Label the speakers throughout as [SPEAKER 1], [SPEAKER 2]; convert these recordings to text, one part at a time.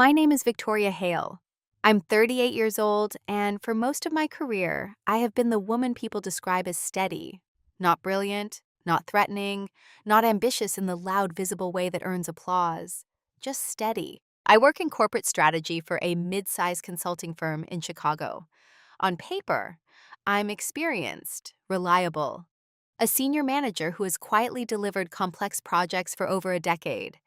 [SPEAKER 1] My name is Victoria Hale. I'm 38 years old, and for most of my career, I have been the woman people describe as steady. Not brilliant, not threatening, not ambitious in the loud, visible way that earns applause. Just steady. I work in corporate strategy for a mid-sized consulting firm in Chicago. On paper, I'm experienced, reliable, a senior manager who has quietly delivered complex projects for over a decade.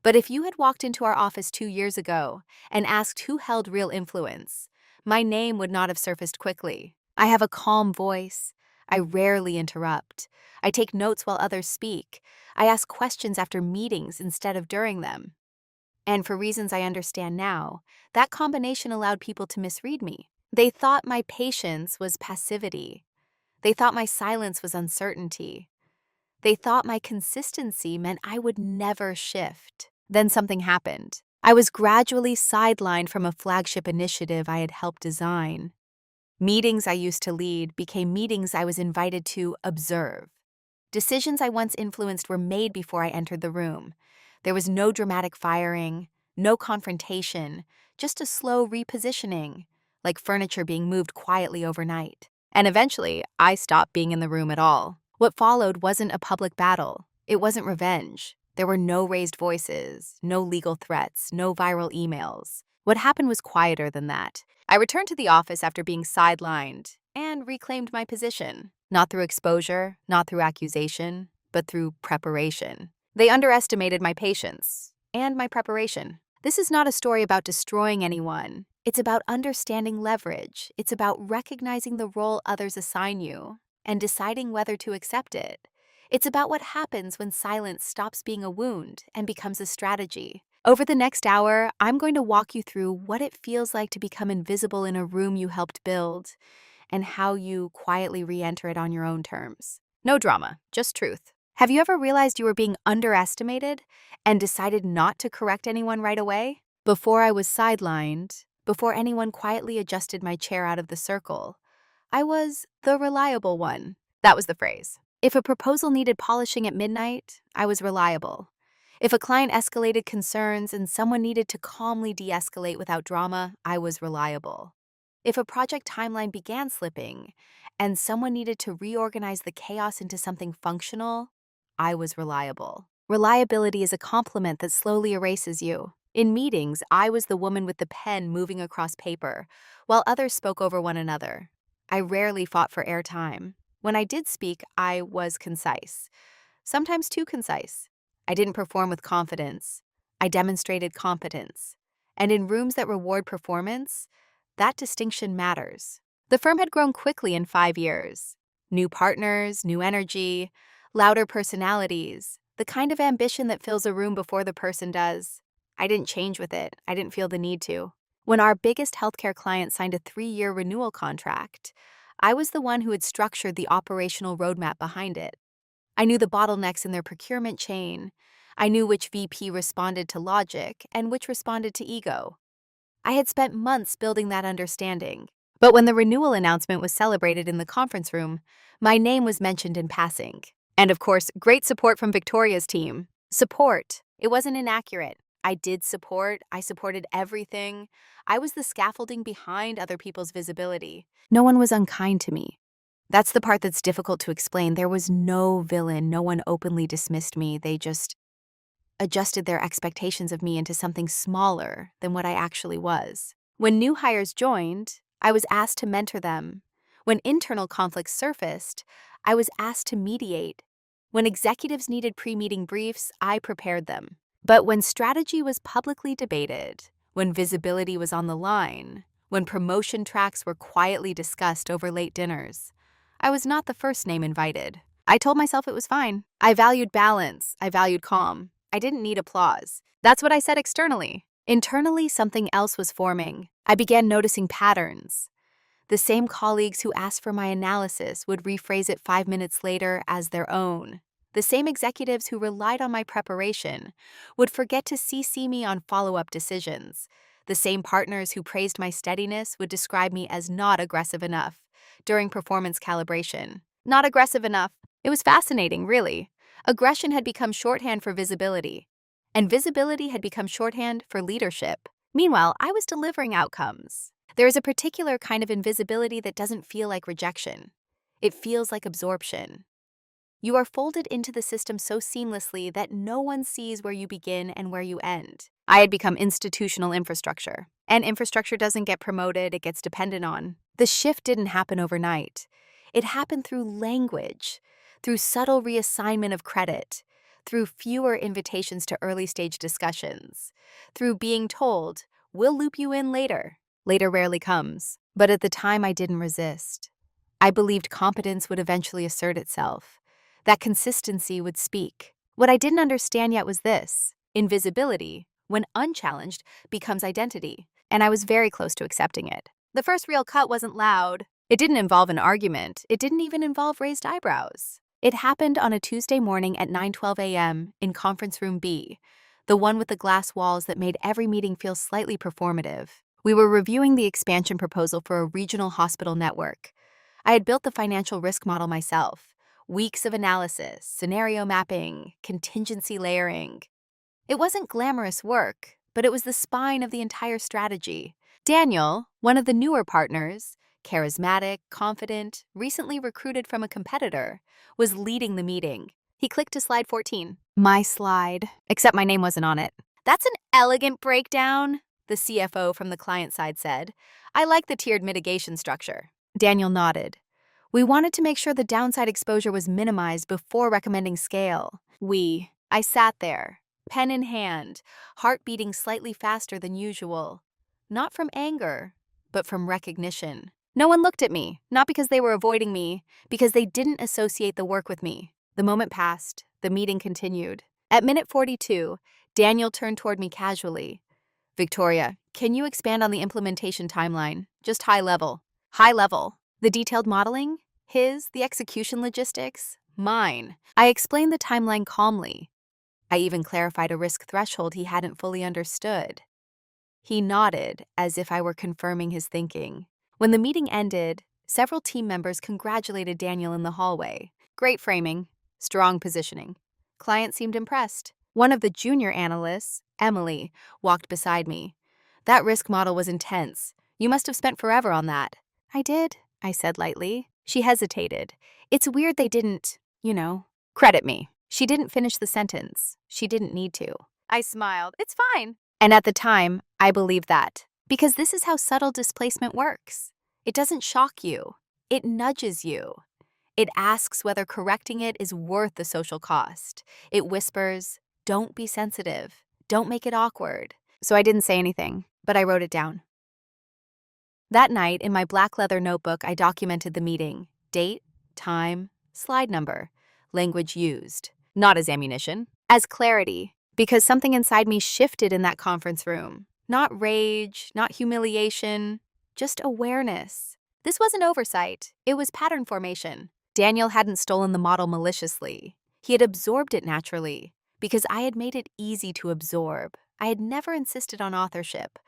[SPEAKER 1] But if you had walked into our office 2 years ago and asked who held real influence, my name would not have surfaced quickly. I have a calm voice. I rarely interrupt. I take notes while others speak. I ask questions after meetings instead of during them. And for reasons I understand now, that combination allowed people to misread me. They thought my patience was passivity. They thought my silence was uncertainty. They thought my consistency meant I would never shift. Then something happened. I was gradually sidelined from a flagship initiative I had helped design. Meetings I used to lead became meetings I was invited to observe. Decisions I once influenced were made before I entered the room. There was no dramatic firing, no confrontation, just a slow repositioning, like furniture being moved quietly overnight. And eventually, I stopped being in the room at all. What followed wasn't a public battle. It wasn't revenge. There were no raised voices, no legal threats, no viral emails. What happened was quieter than that. I returned to the office after being sidelined and reclaimed my position, not through exposure, not through accusation, but through preparation. They underestimated my patience and my preparation. This is not a story about destroying anyone. It's about understanding leverage. It's about recognizing the role others assign you and deciding whether to accept it. It's about what happens when silence stops being a wound and becomes a strategy. Over the next hour, I'm going to walk you through what it feels like to become invisible in a room you helped build and how you quietly re-enter it on your own terms. No drama, just truth. Have you ever realized you were being underestimated and decided not to correct anyone right away? Before I was sidelined, before anyone quietly adjusted my chair out of the circle, I was the reliable one. That was the phrase. If a proposal needed polishing at midnight, I was reliable. If a client escalated concerns and someone needed to calmly de-escalate without drama, I was reliable. If a project timeline began slipping and someone needed to reorganize the chaos into something functional, I was reliable. Reliability is a compliment that slowly erases you. In meetings, I was the woman with the pen moving across paper, while others spoke over one another. I rarely fought for airtime. When I did speak, I was concise, sometimes too concise. I didn't perform with confidence. I demonstrated competence. And in rooms that reward performance, that distinction matters. The firm had grown quickly in 5 years. New partners, new energy, louder personalities, the kind of ambition that fills a room before the person does. I didn't change with it. I didn't feel the need to. When our biggest healthcare client signed a 3-year renewal contract, I was the one who had structured the operational roadmap behind it. I knew the bottlenecks in their procurement chain. I knew which VP responded to logic and which responded to ego. I had spent months building that understanding. But when the renewal announcement was celebrated in the conference room, my name was mentioned in passing. And of course, great support from Victoria's team. Support. It wasn't inaccurate. I did support. I supported everything. I was the scaffolding behind other people's visibility. No one was unkind to me. That's the part that's difficult to explain. There was no villain. No one openly dismissed me. They just adjusted their expectations of me into something smaller than what I actually was. When new hires joined, I was asked to mentor them. When internal conflicts surfaced, I was asked to mediate. When executives needed pre-meeting briefs, I prepared them. But when strategy was publicly debated, when visibility was on the line, when promotion tracks were quietly discussed over late dinners, I was not the first name invited. I told myself it was fine. I valued balance. I valued calm. I didn't need applause. That's what I said externally. Internally, something else was forming. I began noticing patterns. The same colleagues who asked for my analysis would rephrase it 5 minutes later as their own. The same executives who relied on my preparation would forget to CC me on follow-up decisions. The same partners who praised my steadiness would describe me as not aggressive enough during performance calibration. Not aggressive enough. It was fascinating, really. Aggression had become shorthand for visibility, and visibility had become shorthand for leadership. Meanwhile, I was delivering outcomes. There is a particular kind of invisibility that doesn't feel like rejection. It feels like absorption. You are folded into the system so seamlessly that no one sees where you begin and where you end. I had become institutional infrastructure, and infrastructure doesn't get promoted, it gets dependent on. The shift didn't happen overnight. It happened through language, through subtle reassignment of credit, through fewer invitations to early-stage discussions, through being told, "We'll loop you in later." Later rarely comes, but at the time I didn't resist. I believed competence would eventually assert itself, that consistency would speak. What I didn't understand yet was this: invisibility, when unchallenged, becomes identity, and I was very close to accepting it. The first real cut wasn't loud. It didn't involve an argument. It didn't even involve raised eyebrows. It happened on a Tuesday morning at 9:12 a.m. in Conference Room B, the one with the glass walls that made every meeting feel slightly performative. We were reviewing the expansion proposal for a regional hospital network. I had built the financial risk model myself. Weeks of analysis, scenario mapping, contingency layering. It wasn't glamorous work, but it was the spine of the entire strategy. Daniel, one of the newer partners, charismatic, confident, recently recruited from a competitor, was leading the meeting. He clicked to slide 14. My slide, except my name wasn't on it. "That's an elegant breakdown," the CFO from the client side said. "I like the tiered mitigation structure." Daniel nodded. We wanted to make sure the downside exposure was minimized before recommending scale. I sat there, pen in hand, heart beating slightly faster than usual. Not from anger, but from recognition. No one looked at me, not because they were avoiding me, because they didn't associate the work with me. The moment passed, the meeting continued. At minute 42, Daniel turned toward me casually. "Victoria, can you expand on the implementation timeline? Just high level." High level. The detailed modeling? His, the execution logistics? Mine. I explained the timeline calmly. I even clarified a risk threshold he hadn't fully understood. He nodded, as if I were confirming his thinking. When the meeting ended, several team members congratulated Daniel in the hallway. Great framing, strong positioning. Client seemed impressed. One of the junior analysts, Emily, walked beside me. "That risk model was intense. You must have spent forever on that." "I did," I said lightly. She hesitated. "It's weird they didn't, credit me." She didn't finish the sentence. She didn't need to. I smiled. "It's fine." And at the time, I believed that. Because this is how subtle displacement works. It doesn't shock you. It nudges you. It asks whether correcting it is worth the social cost. It whispers, "Don't be sensitive. Don't make it awkward." So I didn't say anything, but I wrote it down. That night, in my black leather notebook, I documented the meeting. Date, time, slide number, language used. Not as ammunition, as clarity, because something inside me shifted in that conference room. Not rage, not humiliation, just awareness. This wasn't oversight, it was pattern formation. Daniel hadn't stolen the model maliciously. He had absorbed it naturally, because I had made it easy to absorb. I had never insisted on authorship.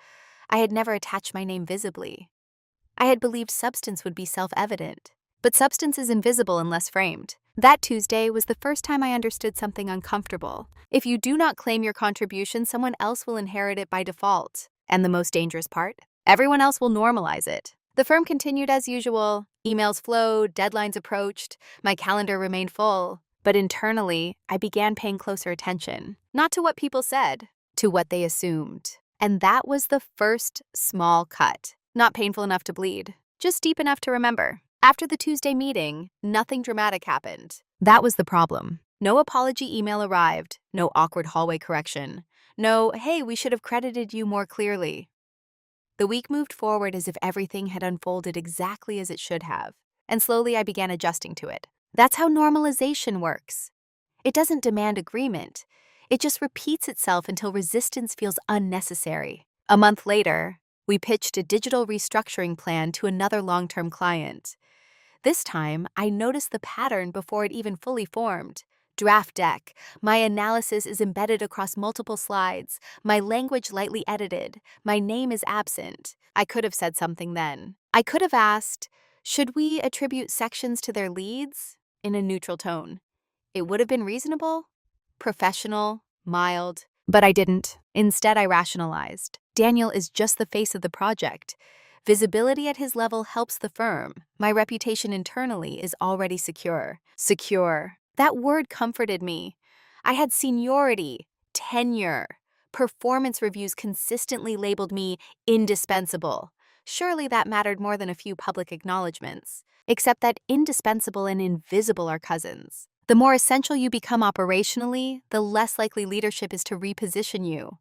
[SPEAKER 1] I had never attached my name visibly. I had believed substance would be self-evident, but substance is invisible unless framed. That Tuesday was the first time I understood something uncomfortable. If you do not claim your contribution, someone else will inherit it by default. And the most dangerous part? Everyone else will normalize it. The firm continued as usual. Emails flowed, deadlines approached, my calendar remained full. But internally, I began paying closer attention. Not to what people said, to what they assumed. And that was the first small cut. Not painful enough to bleed, just deep enough to remember. After the Tuesday meeting, nothing dramatic happened. That was the problem. No apology email arrived, no awkward hallway correction, no, "Hey, we should have credited you more clearly." The week moved forward as if everything had unfolded exactly as it should have, and slowly I began adjusting to it. That's how normalization works. It doesn't demand agreement. It just repeats itself until resistance feels unnecessary. A month later, we pitched a digital restructuring plan to another long-term client. This time, I noticed the pattern before it even fully formed. Draft deck. My analysis is embedded across multiple slides. My language lightly edited. My name is absent. I could have said something then. I could have asked, "Should we attribute sections to their leads?" in a neutral tone. It would have been reasonable, professional, mild, but I didn't. Instead, I rationalized. Daniel is just the face of the project. Visibility at his level helps the firm. My reputation internally is already secure. Secure. That word comforted me. I had seniority, tenure. Performance reviews consistently labeled me indispensable. Surely that mattered more than a few public acknowledgments. Except that indispensable and invisible are cousins. The more essential you become operationally, the less likely leadership is to reposition you.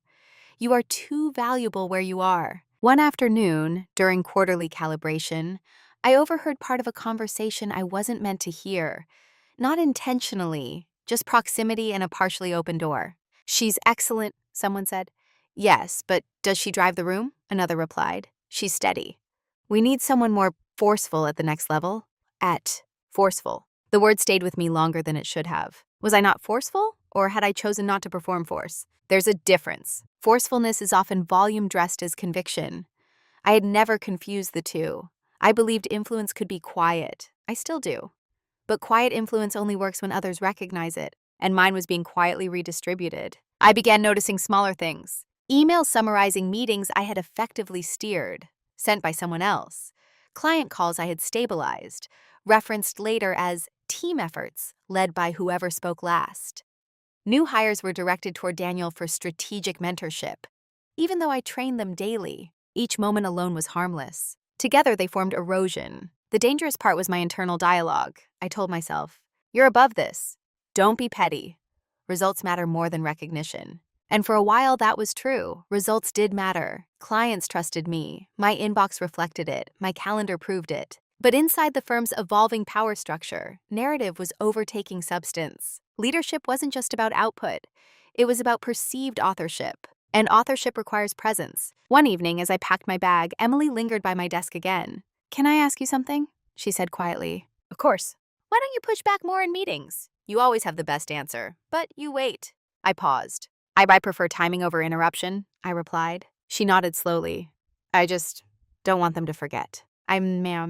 [SPEAKER 1] You are too valuable where you are. One afternoon, during quarterly calibration, I overheard part of a conversation I wasn't meant to hear. Not intentionally, just proximity and a partially open door. "She's excellent," someone said. "Yes, but does she drive the room?" another replied. "She's steady. We need someone more forceful at the next level." At forceful. The word stayed with me longer than it should have. Was I not forceful, or had I chosen not to perform force? There's a difference. Forcefulness is often volume dressed as conviction. I had never confused the two. I believed influence could be quiet. I still do. But quiet influence only works when others recognize it, and mine was being quietly redistributed. I began noticing smaller things. Emails summarizing meetings I had effectively steered, sent by someone else. Client calls I had stabilized, referenced later as team efforts led by whoever spoke last. New hires were directed toward Daniel for strategic mentorship. Even though I trained them daily, each moment alone was harmless. Together they formed erosion. The dangerous part was my internal dialogue. I told myself, "You're above this. Don't be petty. Results matter more than recognition." And for a while that was true. Results did matter. Clients trusted me. My inbox reflected it. My calendar proved it. But inside the firm's evolving power structure, narrative was overtaking substance. Leadership wasn't just about output. It was about perceived authorship. And authorship requires presence. One evening, as I packed my bag, Emily lingered by my desk again. "Can I ask you something?" she said quietly. "Of course." "Why don't you push back more in meetings? You always have the best answer, but you wait." I paused. I prefer timing over interruption," I replied. She nodded slowly. "I just don't want them to forget." I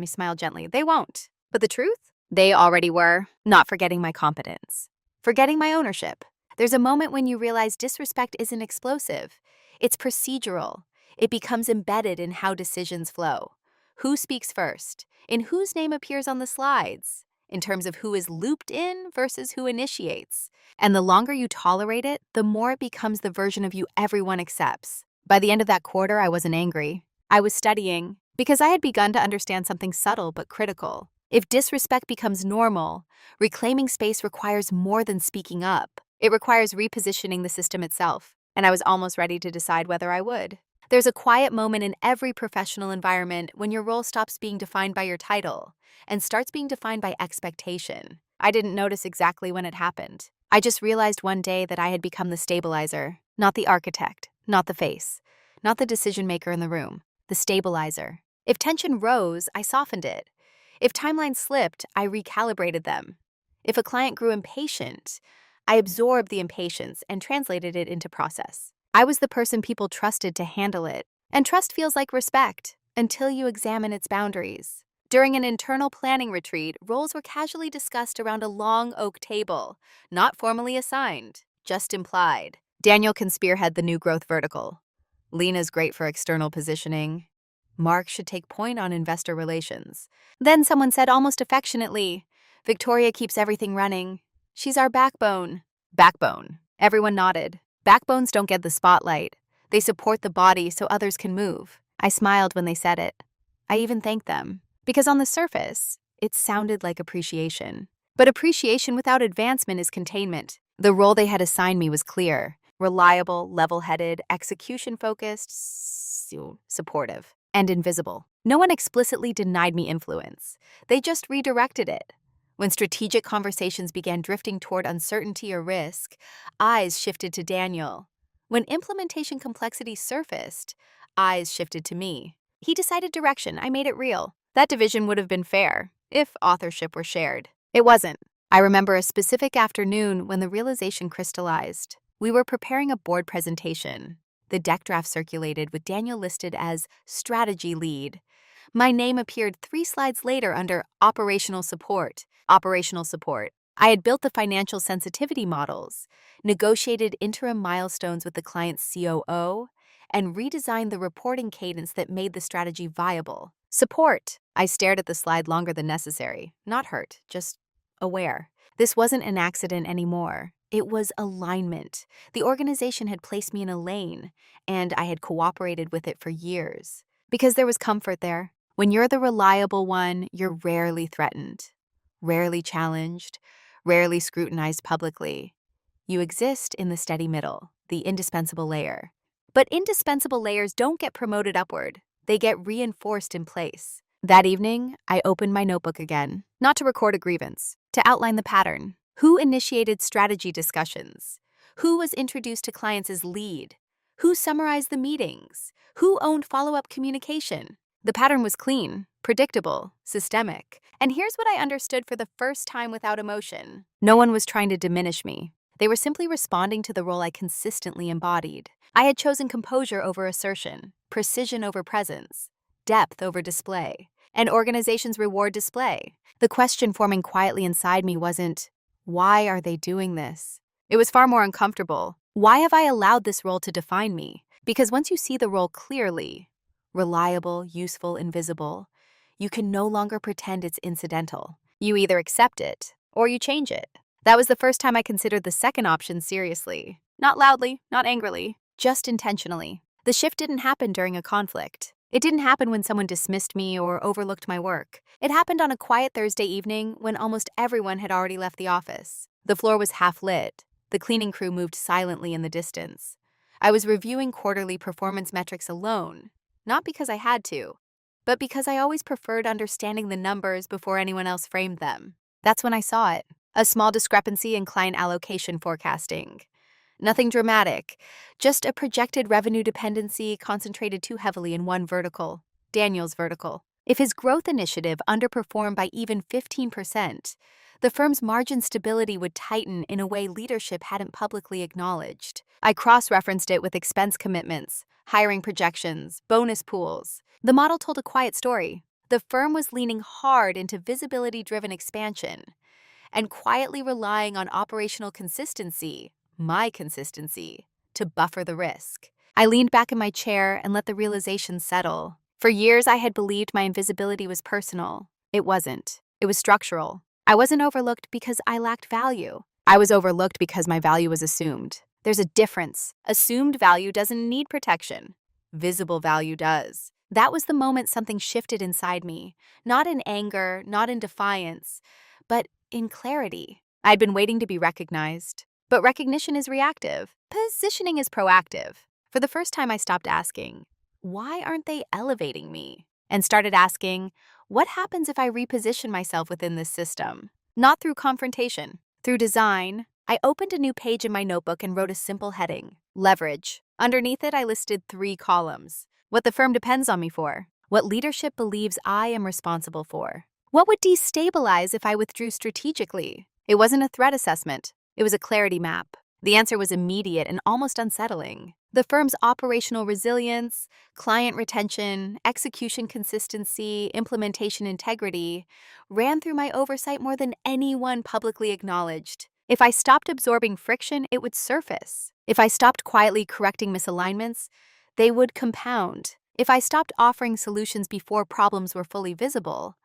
[SPEAKER 1] smiled gently. "They won't. But the truth? They already were. Not forgetting my competence. Forgetting my ownership. There's a moment when you realize disrespect isn't explosive. It's procedural. It becomes embedded in how decisions flow. Who speaks first? In whose name appears on the slides? In terms of who is looped in versus who initiates. And the longer you tolerate it, the more it becomes the version of you everyone accepts. By the end of that quarter, I wasn't angry. I was studying, because I had begun to understand something subtle but critical. If disrespect becomes normal, reclaiming space requires more than speaking up. It requires repositioning the system itself, and I was almost ready to decide whether I would. There's a quiet moment in every professional environment when your role stops being defined by your title and starts being defined by expectation. I didn't notice exactly when it happened. I just realized one day that I had become the stabilizer, not the architect, not the face, not the decision maker in the room, the stabilizer. If tension rose, I softened it. If timelines slipped, I recalibrated them. If a client grew impatient, I absorbed the impatience and translated it into process. I was the person people trusted to handle it. And trust feels like respect until you examine its boundaries. During an internal planning retreat, roles were casually discussed around a long oak table, not formally assigned, just implied. Daniel can spearhead the new growth vertical. Lena's great for external positioning. Mark should take point on investor relations. Then someone said almost affectionately, "Victoria keeps everything running. She's our backbone." Backbone. Everyone nodded. Backbones don't get the spotlight. They support the body so others can move. I smiled when they said it. I even thanked them. Because on the surface, it sounded like appreciation. But appreciation without advancement is containment. The role they had assigned me was clear. Reliable, level-headed, execution-focused, supportive, and invisible. No one explicitly denied me influence. They just redirected it. When strategic conversations began drifting toward uncertainty or risk, eyes shifted to Daniel. When implementation complexity surfaced, eyes shifted to me. He decided direction. I made it real. That division would have been fair if authorship were shared. It wasn't. I remember a specific afternoon when the realization crystallized. We were preparing a board presentation. The deck draft circulated with Daniel listed as strategy lead. My name appeared 3 slides later under operational support. Operational support. I had built the financial sensitivity models, negotiated interim milestones with the client's COO, and redesigned the reporting cadence that made the strategy viable. Support. I stared at the slide longer than necessary. Not hurt, just aware. This wasn't an accident anymore. It was alignment. The organization had placed me in a lane, and I had cooperated with it for years. Because there was comfort there. When you're the reliable one, you're rarely threatened, rarely challenged, rarely scrutinized publicly. You exist in the steady middle, the indispensable layer. But indispensable layers don't get promoted upward. They get reinforced in place. That evening, I opened my notebook again, not to record a grievance, to outline the pattern. Who initiated strategy discussions? Who was introduced to clients as lead? Who summarized the meetings? Who owned follow-up communication? The pattern was clean, predictable, systemic. And here's what I understood for the first time without emotion. No one was trying to diminish me. They were simply responding to the role I consistently embodied. I had chosen composure over assertion, precision over presence, depth over display, and organizations reward display. The question forming quietly inside me wasn't, why are they doing this? It was far more uncomfortable. Why have I allowed this role to define me? Because once you see the role clearly, reliable, useful, invisible, you can no longer pretend it's incidental. You either accept it or you change it. That was the first time I considered the second option seriously. Not loudly, not angrily, just intentionally. The shift didn't happen during a conflict. It didn't happen when someone dismissed me or overlooked my work. It happened on a quiet Thursday evening when almost everyone had already left the office. The floor was half lit. The cleaning crew moved silently in the distance. I was reviewing quarterly performance metrics alone, not because I had to, but because I always preferred understanding the numbers before anyone else framed them. That's when I saw it. A small discrepancy in client allocation forecasting. Nothing dramatic, just a projected revenue dependency concentrated too heavily in one vertical, Daniel's vertical. If his growth initiative underperformed by even 15%, the firm's margin stability would tighten in a way leadership hadn't publicly acknowledged. I cross-referenced it with expense commitments, hiring projections, bonus pools. The model told a quiet story. The firm was leaning hard into visibility-driven expansion and quietly relying on operational consistency, my consistency, to buffer the risk. I leaned back in my chair and let the realization settle. For years, I had believed my invisibility was personal. It wasn't. It was structural. I wasn't overlooked because I lacked value. I was overlooked because my value was assumed. There's a difference. Assumed value doesn't need protection. Visible value does. That was the moment something shifted inside me. Not in anger, not in defiance, but in clarity. I'd been waiting to be recognized. But recognition is reactive. Positioning is proactive. For the first time, I stopped asking, why aren't they elevating me? And started asking, what happens if I reposition myself within this system? Not through confrontation, through design. I opened a new page in my notebook and wrote a simple heading, leverage. Underneath it, I listed 3 columns. What the firm depends on me for. What leadership believes I am responsible for. What would destabilize if I withdrew strategically? It wasn't a threat assessment. It was a clarity map. The answer was immediate and almost unsettling. The firm's operational resilience, client retention, execution consistency, implementation integrity ran through my oversight more than anyone publicly acknowledged. If I stopped absorbing friction, it would surface. If I stopped quietly correcting misalignments, they would compound. If I stopped offering solutions before problems were fully visible,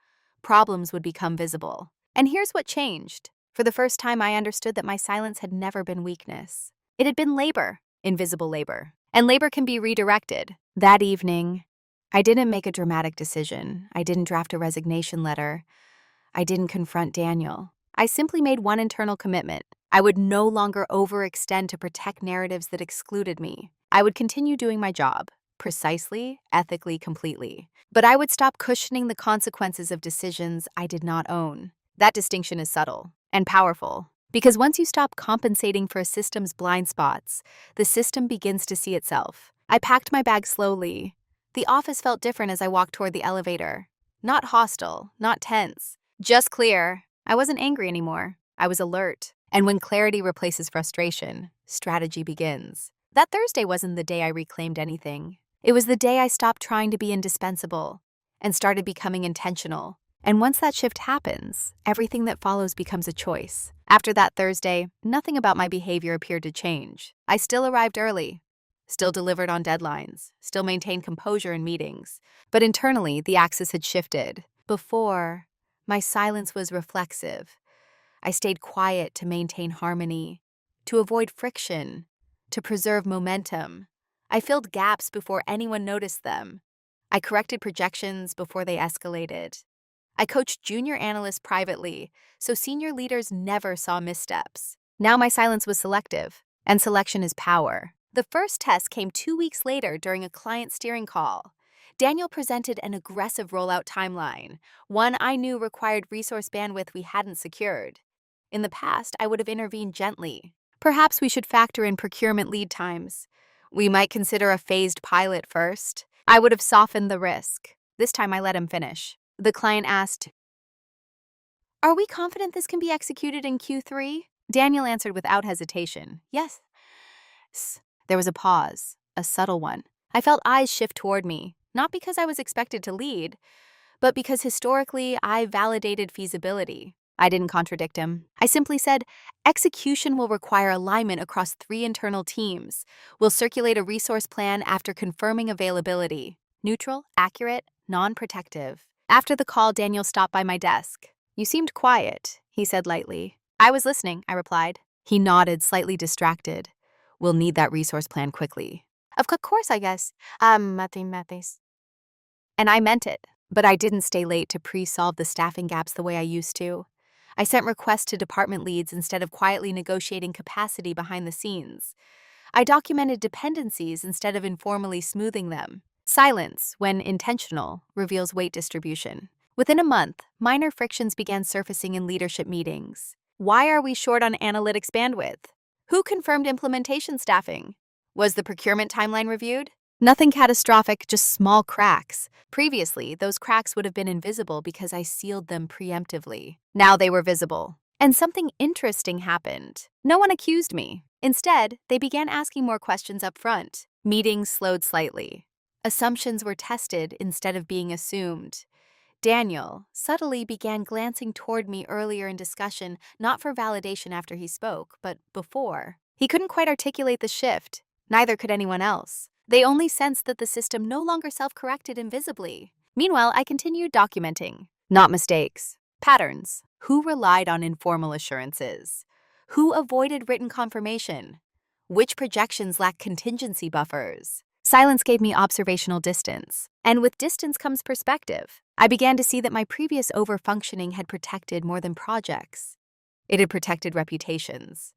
[SPEAKER 1] problems would become visible. And here's what changed. For the first time, I understood that my silence had never been weakness. It had been labor, invisible labor. And labor can be redirected. That evening, I didn't make a dramatic decision. I didn't draft a resignation letter. I didn't confront Daniel. I simply made one internal commitment. I would no longer overextend to protect narratives that excluded me. I would continue doing my job, precisely, ethically, completely. But I would stop cushioning the consequences of decisions I did not own. That distinction is subtle and powerful, because once you stop compensating for a system's blind spots, the system begins to see itself. I packed my bag slowly. The office felt different as I walked toward the elevator. Not hostile, not tense, just clear. I wasn't angry anymore. I was alert. And when clarity replaces frustration, strategy begins. That Thursday wasn't the day I reclaimed anything. It was the day I stopped trying to be indispensable and started becoming intentional. And once that shift happens, everything that follows becomes a choice. After that Thursday, nothing about my behavior appeared to change. I still arrived early. still delivered on deadlines, still maintained composure in meetings. But internally, the axis had shifted. Before, my silence was reflexive. I stayed quiet to maintain harmony, to avoid friction, to preserve momentum. I filled gaps before anyone noticed them. I corrected projections before they escalated. I coached junior analysts privately, so senior leaders never saw missteps. Now my silence was selective, and selection is power. The first test came 2 weeks later during a client steering call. Daniel presented an aggressive rollout timeline, one I knew required resource bandwidth we hadn't secured. In the past, I would have intervened gently. Perhaps we should factor in procurement lead times. We might consider a phased pilot first. I would have softened the risk. This time I let him finish. The client asked, "Are we confident this can be executed in Q3? Daniel answered without hesitation, "Yes." There was a pause, a subtle one. I felt eyes shift toward me, not because I was expected to lead, but because historically I validated feasibility. I didn't contradict him. I simply said, execution will require alignment across 3 internal teams. We'll circulate a resource plan after confirming availability. Neutral, accurate, non-protective. After the call, Daniel stopped by my desk. "You seemed quiet," he said lightly. "I was listening," I replied. He nodded, slightly distracted. "We'll need that resource plan quickly." "Of course, I guess. Mathis." And I meant it, but I didn't stay late to pre-solve the staffing gaps the way I used to. I sent requests to department leads instead of quietly negotiating capacity behind the scenes. I documented dependencies instead of informally smoothing them. Silence, when intentional, reveals weight distribution. Within a month, minor frictions began surfacing in leadership meetings. Why are we short on analytics bandwidth? Who confirmed implementation staffing? Was the procurement timeline reviewed? Nothing catastrophic, just small cracks. Previously, those cracks would have been invisible because I sealed them preemptively. Now they were visible. And something interesting happened. No one accused me. Instead, they began asking more questions up front. Meetings slowed slightly. Assumptions were tested instead of being assumed. Daniel subtly began glancing toward me earlier in discussion, not for validation after he spoke, but before. He couldn't quite articulate the shift. Neither could anyone else. They only sensed that the system no longer self-corrected invisibly. Meanwhile, I continued documenting. Not mistakes. Patterns. Who relied on informal assurances? Who avoided written confirmation? Which projections lacked contingency buffers? Silence gave me observational distance. And with distance comes perspective. I began to see that my previous overfunctioning had protected more than projects. It had protected reputations.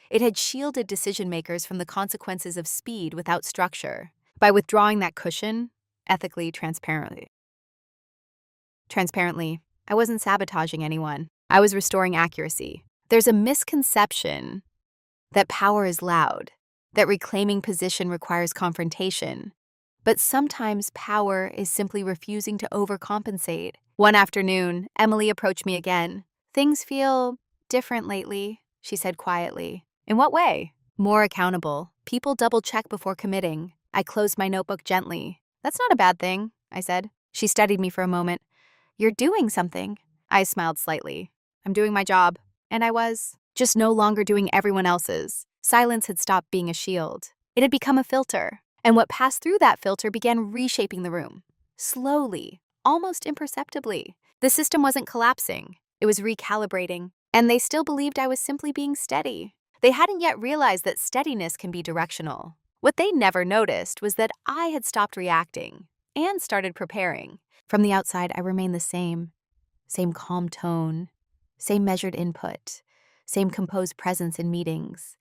[SPEAKER 1] It had shielded decision-makers from the consequences of speed without structure. By withdrawing that cushion, ethically, transparently, I wasn't sabotaging anyone. I was restoring accuracy. There's a misconception that power is loud, that reclaiming position requires confrontation. But sometimes power is simply refusing to overcompensate. One afternoon, Emily approached me again. "Things feel different lately," she said quietly. "In what way?" "More accountable. People double-check before committing." I closed my notebook gently. "That's not a bad thing," I said. She studied me for a moment. "You're doing something." I smiled slightly. "I'm doing my job." And I was. Just no longer doing everyone else's. Silence had stopped being a shield. It had become a filter. And what passed through that filter began reshaping the room. Slowly, almost imperceptibly. The system wasn't collapsing. It was recalibrating. And they still believed I was simply being steady. They hadn't yet realized that steadiness can be directional. What they never noticed was that I had stopped reacting and started preparing. From the outside, I remained the same. Same calm tone, same measured input, same composed presence in meetings.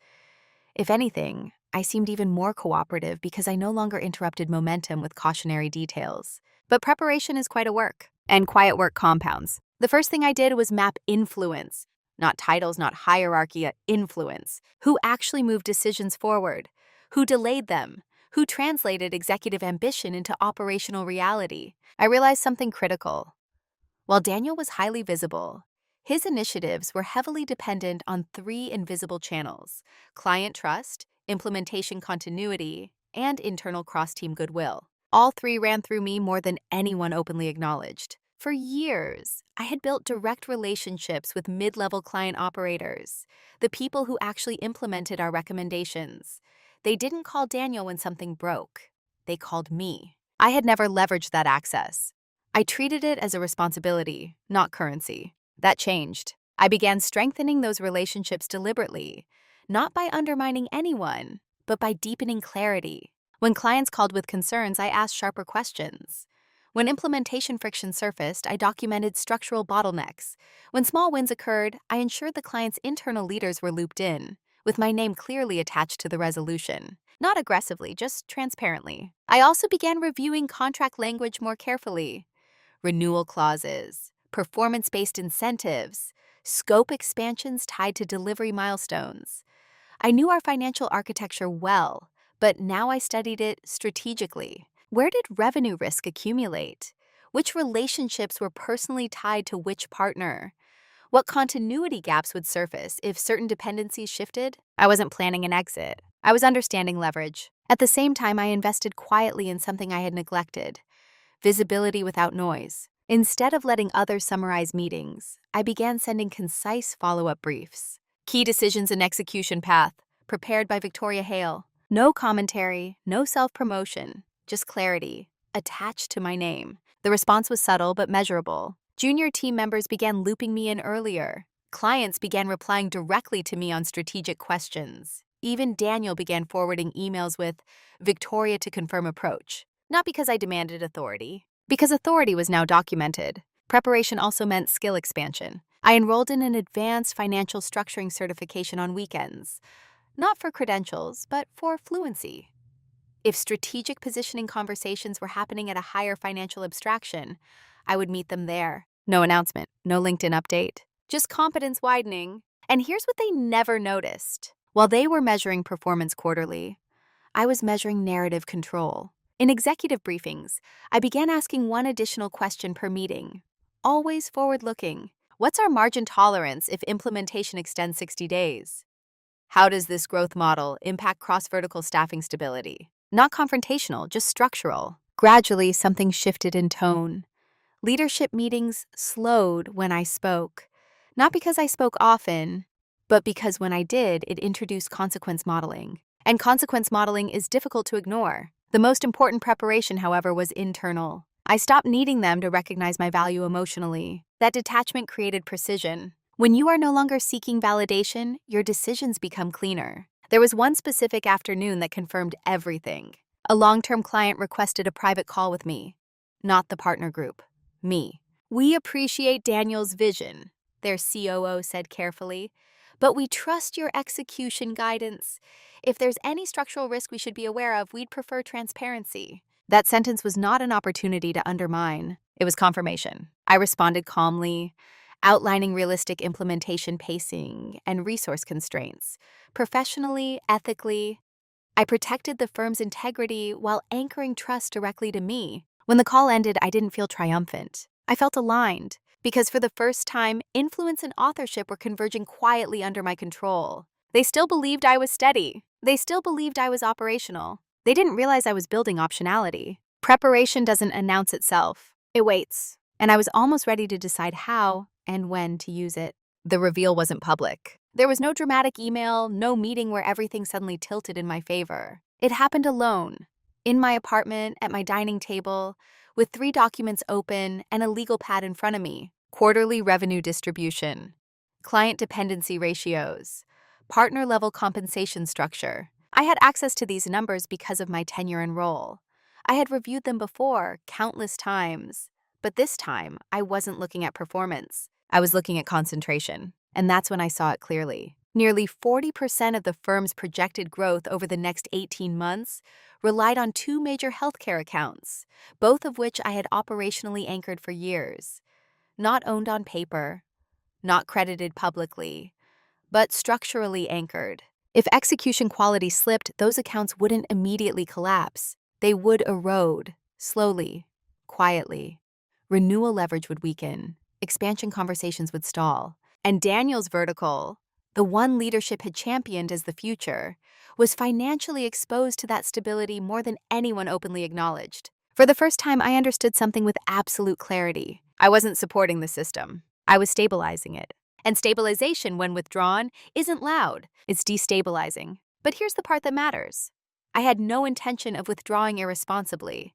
[SPEAKER 1] If anything, I seemed even more cooperative because I no longer interrupted momentum with cautionary details. But preparation is quite a work, and quiet work compounds. The first thing I did was map influence. Not titles, not hierarchy, influence. Who actually moved decisions forward? Who delayed them? Who translated executive ambition into operational reality? I realized something critical. While Daniel was highly visible, his initiatives were heavily dependent on 3 invisible channels: client trust, implementation continuity, and internal cross-team goodwill. All 3 ran through me more than anyone openly acknowledged. For years, I had built direct relationships with mid-level client operators, the people who actually implemented our recommendations. They didn't call Daniel when something broke. They called me. I had never leveraged that access. I treated it as a responsibility, not currency. That changed. I began strengthening those relationships deliberately, not by undermining anyone, but by deepening clarity. When clients called with concerns, I asked sharper questions. When implementation friction surfaced, I documented structural bottlenecks. When small wins occurred, I ensured the client's internal leaders were looped in, with my name clearly attached to the resolution. Not aggressively, just transparently. I also began reviewing contract language more carefully. Renewal clauses, performance-based incentives, scope expansions tied to delivery milestones. I knew our financial architecture well, but now I studied it strategically. Where did revenue risk accumulate? Which relationships were personally tied to which partner? What continuity gaps would surface if certain dependencies shifted? I wasn't planning an exit. I was understanding leverage. At the same time, I invested quietly in something I had neglected: visibility without noise. Instead of letting others summarize meetings, I began sending concise follow-up briefs. Key decisions and execution path, prepared by Victoria Hale. No commentary, no self-promotion, just clarity, attached to my name. The response was subtle but measurable. Junior team members began looping me in earlier. Clients began replying directly to me on strategic questions. Even Daniel began forwarding emails with "Victoria to confirm approach." Not because I demanded authority, because authority was now documented. Preparation also meant skill expansion. I enrolled in an advanced financial structuring certification on weekends, not for credentials, but for fluency. If strategic positioning conversations were happening at a higher financial abstraction, I would meet them there. No announcement, no LinkedIn update, just competence widening. And here's what they never noticed. While they were measuring performance quarterly, I was measuring narrative control. In executive briefings, I began asking one additional question per meeting, always forward-looking. What's our margin tolerance if implementation extends 60 days? How does this growth model impact cross-vertical staffing stability? Not confrontational, just structural. Gradually, something shifted in tone. Leadership meetings slowed when I spoke. Not because I spoke often, but because when I did, it introduced consequence modeling. And consequence modeling is difficult to ignore. The most important preparation, however, was internal. I stopped needing them to recognize my value emotionally. That detachment created precision. When you are no longer seeking validation, your decisions become cleaner. There was one specific afternoon that confirmed everything. A long-term client requested a private call with me, not the partner group, me. "We appreciate Daniel's vision," their COO said carefully, "but we trust your execution guidance. If there's any structural risk we should be aware of, we'd prefer transparency." That sentence was not an opportunity to undermine. It was confirmation. I responded calmly, outlining realistic implementation pacing and resource constraints. Professionally, ethically, I protected the firm's integrity while anchoring trust directly to me. When the call ended, I didn't feel triumphant. I felt aligned, because for the first time, influence and authorship were converging quietly under my control. They still believed I was steady. They still believed I was operational. They didn't realize I was building optionality. Preparation doesn't announce itself. It waits. And I was almost ready to decide how and when to use it. The reveal wasn't public. There was no dramatic email, no meeting where everything suddenly tilted in my favor. It happened alone, in my apartment, at my dining table, with 3 documents open and a legal pad in front of me. Quarterly revenue distribution, client dependency ratios, partner-level compensation structure. I had access to these numbers because of my tenure and role. I had reviewed them before, countless times. But this time, I wasn't looking at performance. I was looking at concentration. And that's when I saw it clearly. Nearly 40% of the firm's projected growth over the next 18 months relied on 2 major healthcare accounts, both of which I had operationally anchored for years. Not owned on paper, not credited publicly, but structurally anchored. If execution quality slipped, those accounts wouldn't immediately collapse. They would erode, slowly, quietly. Renewal leverage would weaken, expansion conversations would stall. And Daniel's vertical, the one leadership had championed as the future, was financially exposed to that stability more than anyone openly acknowledged. For the first time, I understood something with absolute clarity. I wasn't supporting the system. I was stabilizing it. And stabilization, when withdrawn, isn't loud. It's destabilizing. But here's the part that matters. I had no intention of withdrawing irresponsibly.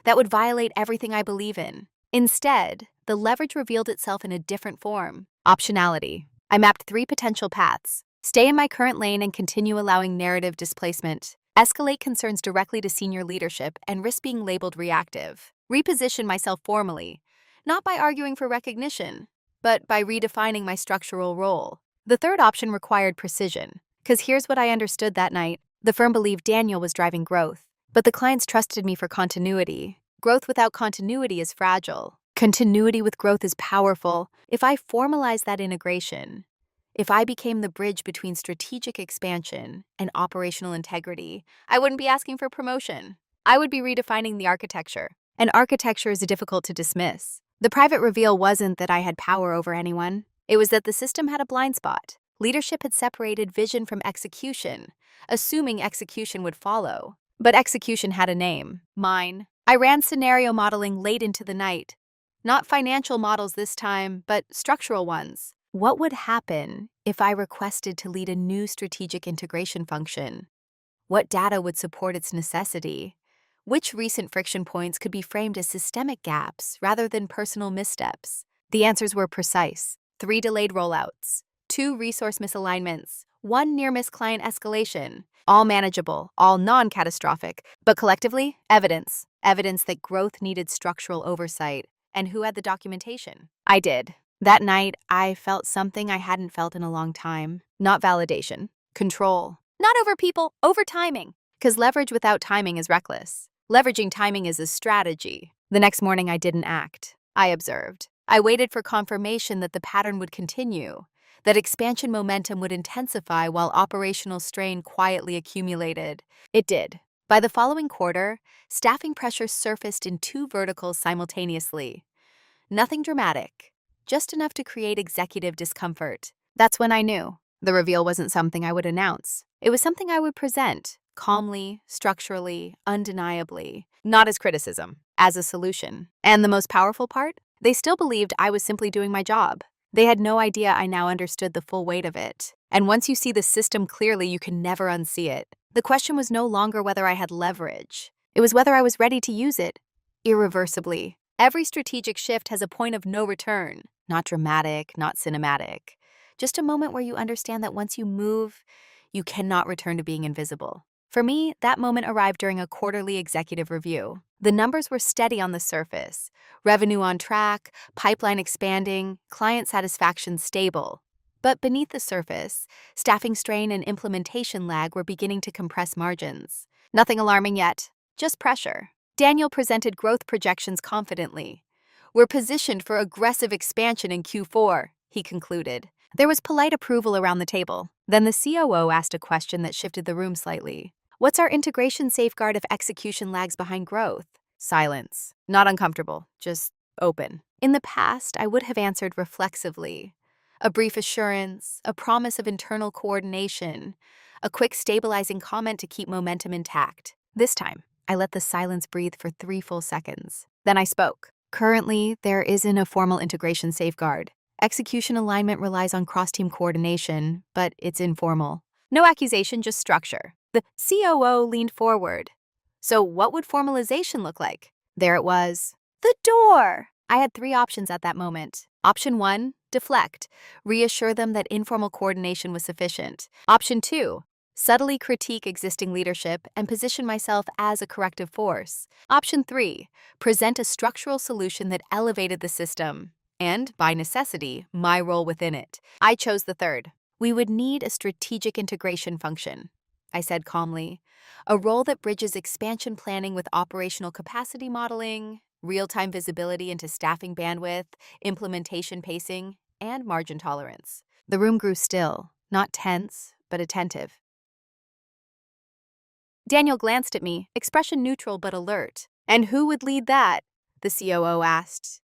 [SPEAKER 1] That would violate everything I believe in. Instead, the leverage revealed itself in a different form. Optionality. I mapped 3 potential paths. Stay in my current lane and continue allowing narrative displacement. Escalate concerns directly to senior leadership and risk being labeled reactive. Reposition myself formally, not by arguing for recognition, but by redefining my structural role. The third option required precision, because here's what I understood that night. The firm believed Daniel was driving growth, but the clients trusted me for continuity. Growth without continuity is fragile. Continuity with growth is powerful. If I formalized that integration, if I became the bridge between strategic expansion and operational integrity, I wouldn't be asking for promotion. I would be redefining the architecture. And architecture is difficult to dismiss. The private reveal wasn't that I had power over anyone. It was that the system had a blind spot. Leadership had separated vision from execution, assuming execution would follow. But execution had a name, mine. I ran scenario modeling late into the night. Not financial models this time, but structural ones. What would happen if I requested to lead a new strategic integration function? What data would support its necessity? Which recent friction points could be framed as systemic gaps rather than personal missteps? The answers were precise. 3 delayed rollouts, 2 resource misalignments, 1 near-miss client escalation. All manageable, all non-catastrophic, but collectively, evidence. Evidence that growth needed structural oversight. And who had the documentation? I did. That night, I felt something I hadn't felt in a long time. Not validation. Control. Not over people, over timing. Because leverage without timing is reckless. Leveraging timing is a strategy. The next morning, I didn't act. I observed. I waited for confirmation that the pattern would continue, that expansion momentum would intensify while operational strain quietly accumulated. It did. By the following quarter, staffing pressure surfaced in 2 verticals simultaneously. Nothing dramatic, just enough to create executive discomfort. That's when I knew. The reveal wasn't something I would announce. It was something I would present, calmly, structurally, undeniably, not as criticism, as a solution. And the most powerful part? They still believed I was simply doing my job. They had no idea I now understood the full weight of it. And once you see the system clearly, you can never unsee it. The question was no longer whether I had leverage. It was whether I was ready to use it, irreversibly. Every strategic shift has a point of no return. Not dramatic, not cinematic. Just a moment where you understand that once you move, you cannot return to being invisible. For me, that moment arrived during a quarterly executive review. The numbers were steady on the surface. Revenue on track, pipeline expanding, client satisfaction stable. But beneath the surface, staffing strain and implementation lag were beginning to compress margins. Nothing alarming yet, just pressure. Daniel presented growth projections confidently. We're positioned for aggressive expansion in Q4, he concluded. There was polite approval around the table. Then the COO asked a question that shifted the room slightly. What's our integration safeguard if execution lags behind growth? Silence. Not uncomfortable, just open. In the past, I would have answered reflexively. A brief assurance, a promise of internal coordination, a quick stabilizing comment to keep momentum intact. This time, I let the silence breathe for 3 full seconds. Then I spoke. Currently, there isn't a formal integration safeguard. Execution alignment relies on cross-team coordination, but it's informal. No accusation, just structure. The COO leaned forward. So what would formalization look like? There it was. The door! I had 3 options at that moment. Option 1, deflect. Reassure them that informal coordination was sufficient. Option 2, subtly critique existing leadership and position myself as a corrective force. Option 3, present a structural solution that elevated the system, and, by necessity, my role within it. I chose the third. We would need a strategic integration function, I said calmly. A role that bridges expansion planning with operational capacity modeling, real-time visibility into staffing bandwidth, implementation pacing, and margin tolerance. The room grew still, not tense, but attentive. Daniel glanced at me, expression neutral but alert. And who would lead that? The COO asked.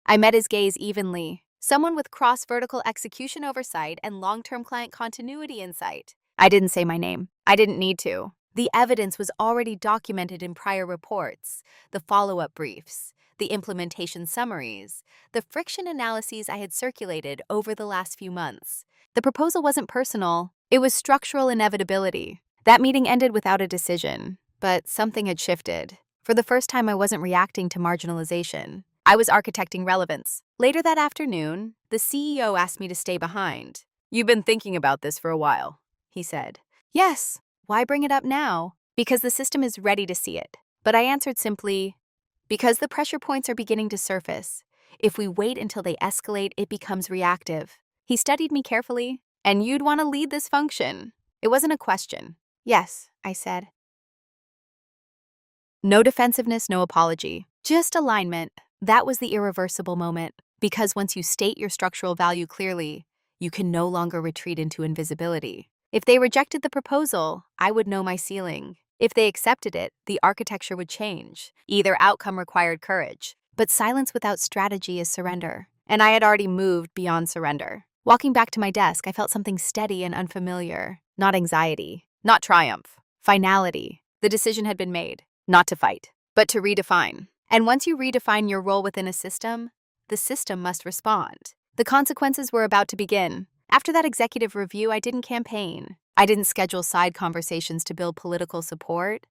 [SPEAKER 1] I met his gaze evenly. Someone with cross-vertical execution oversight and long-term client continuity insight. I didn't say my name. I didn't need to. The evidence was already documented in prior reports, the follow-up briefs, the implementation summaries, the friction analyses I had circulated over the last few months. The proposal wasn't personal, it was structural inevitability. That meeting ended without a decision, but something had shifted. For the first time, I wasn't reacting to marginalization. I was architecting relevance. Later that afternoon, the CEO asked me to stay behind. "You've been thinking about this for a while," he said. "Yes. Why bring it up now?" "Because the system is ready to see it." But I answered simply, "Because the pressure points are beginning to surface. If we wait until they escalate, it becomes reactive." He studied me carefully. "And you'd want to lead this function." It wasn't a question. "Yes," I said. No defensiveness, no apology. Just alignment. That was the irreversible moment. Because once you state your structural value clearly, you can no longer retreat into invisibility. If they rejected the proposal, I would know my ceiling. If they accepted it, the architecture would change. Either outcome required courage. But silence without strategy is surrender. And I had already moved beyond surrender. Walking back to my desk, I felt something steady and unfamiliar. Not anxiety. Not triumph. Finality. The decision had been made. Not to fight, but to redefine. And once you redefine your role within a system, the system must respond. The consequences were about to begin. After that executive review, I didn't campaign. I didn't schedule side conversations to build political support.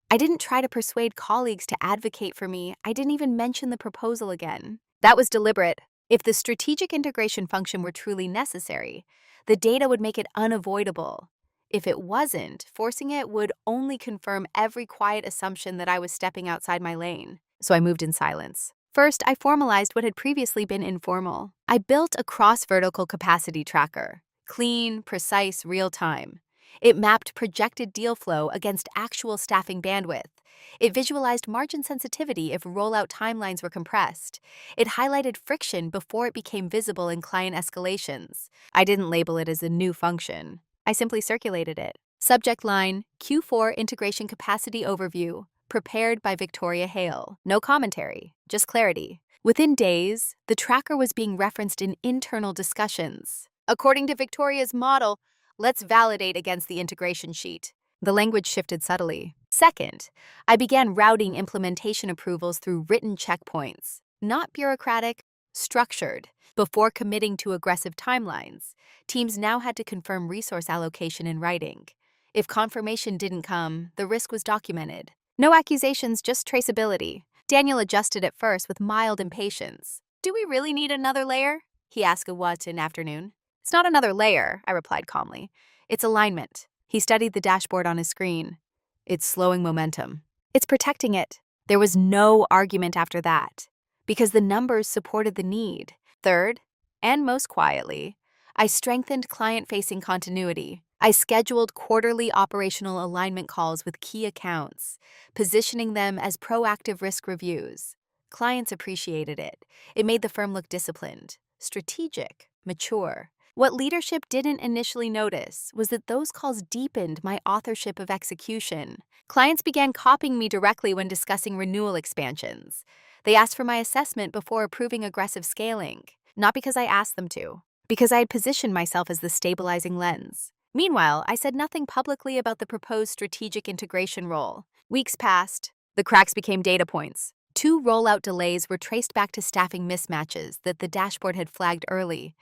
[SPEAKER 1] I didn't try to persuade colleagues to advocate for me. I didn't even mention the proposal again. That was deliberate. If the strategic integration function were truly necessary, the data would make it unavoidable. If it wasn't, forcing it would only confirm every quiet assumption that I was stepping outside my lane. So I moved in silence. First, I formalized what had previously been informal. I built a cross-vertical capacity tracker. Clean, precise, real-time. It mapped projected deal flow against actual staffing bandwidth. It visualized margin sensitivity if rollout timelines were compressed. It highlighted friction before it became visible in client escalations. I didn't label it as a new function. I simply circulated it. Subject line, Q4 Integration Capacity Overview, prepared by Victoria Hale. No commentary, just clarity. Within days, the tracker was being referenced in internal discussions. According to Victoria's model, let's validate against the integration sheet. The language shifted subtly. Second, I began routing implementation approvals through written checkpoints. Not bureaucratic, structured. Before committing to aggressive timelines, teams now had to confirm resource allocation in writing. If confirmation didn't come, the risk was documented. No accusations, just traceability. Daniel adjusted at first with mild impatience. "Do we really need another layer?" he asked one afternoon. "It's not another layer," I replied calmly. "It's alignment." He studied the dashboard on his screen. "It's slowing momentum." "It's protecting it." There was no argument after that, because the numbers supported the need. Third, and most quietly, I strengthened client-facing continuity. I scheduled quarterly operational alignment calls with key accounts, positioning them as proactive risk reviews. Clients appreciated it. It made the firm look disciplined, strategic, mature. What leadership didn't initially notice was that those calls deepened my authorship of execution. Clients began copying me directly when discussing renewal expansions. They asked for my assessment before approving aggressive scaling, not because I asked them to, because I had positioned myself as the stabilizing lens. Meanwhile, I said nothing publicly about the proposed strategic integration role. Weeks passed. The cracks became data points. 2 rollout delays were traced back to staffing mismatches that the dashboard had flagged early.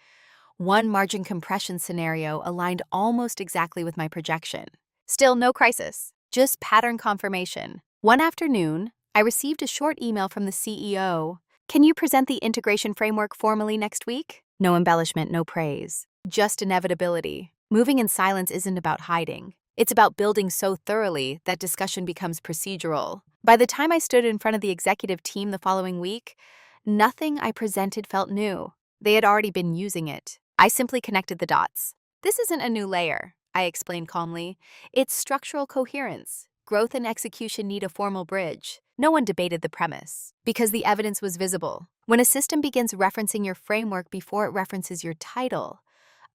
[SPEAKER 1] 1 margin compression scenario aligned almost exactly with my projection. Still no crisis, just pattern confirmation. One afternoon, I received a short email from the CEO. "Can you present the integration framework formally next week?" No embellishment, no praise. Just inevitability. Moving in silence isn't about hiding. It's about building so thoroughly that discussion becomes procedural. By the time I stood in front of the executive team the following week, nothing I presented felt new. They had already been using it. I simply connected the dots. "This isn't a new layer," I explained calmly. "It's structural coherence. Growth and execution need a formal bridge." No one debated the premise, because the evidence was visible. When a system begins referencing your framework before it references your title,